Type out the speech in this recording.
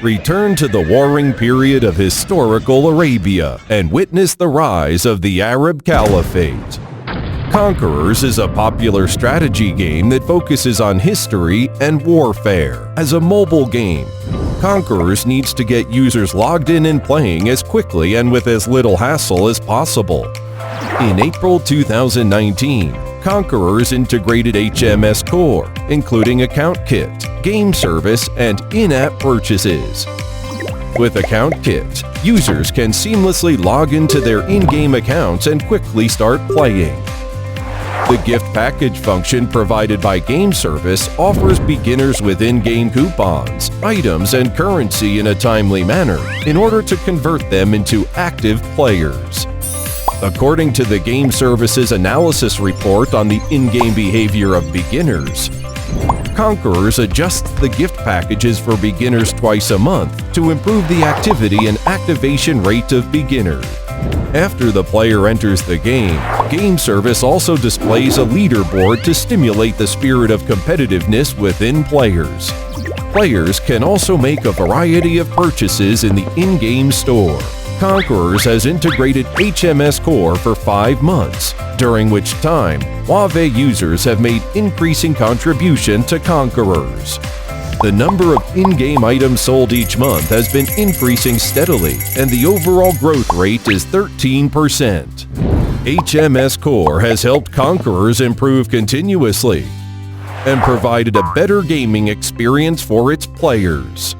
Return to the warring period of historical Arabia and witness the rise of the Arab Caliphate. Conquerors is a popular strategy game that focuses on history and warfare. As a mobile game, Conquerors needs to get users logged in and playing as quickly and with as little hassle as possible. In April 2019, Conquerors integrated HMS Core, including Account Kit, Game Service, and in-app purchases. With Account Kit, users can seamlessly log into their in-game accounts and quickly start playing. The gift package function provided by Game Service offers beginners with in-game coupons, items, and currency in a timely manner in order to convert them into active players. According to the Game Service's analysis report on the in-game behavior of beginners, Conquerors adjusts the gift packages for beginners twice a month to improve the activity and activation rate of beginners. After the player enters the game, Game Service also displays a leaderboard to stimulate the spirit of competitiveness within players. Players can also make a variety of purchases in the in-game store. Conquerors has integrated HMS Core for 5 months, during which time HUAWEI users have made increasing contribution to Conquerors. The number of in-game items sold each month has been increasing steadily, and the overall growth rate is 13%. HMS Core has helped Conquerors improve continuously and provided a better gaming experience for its players.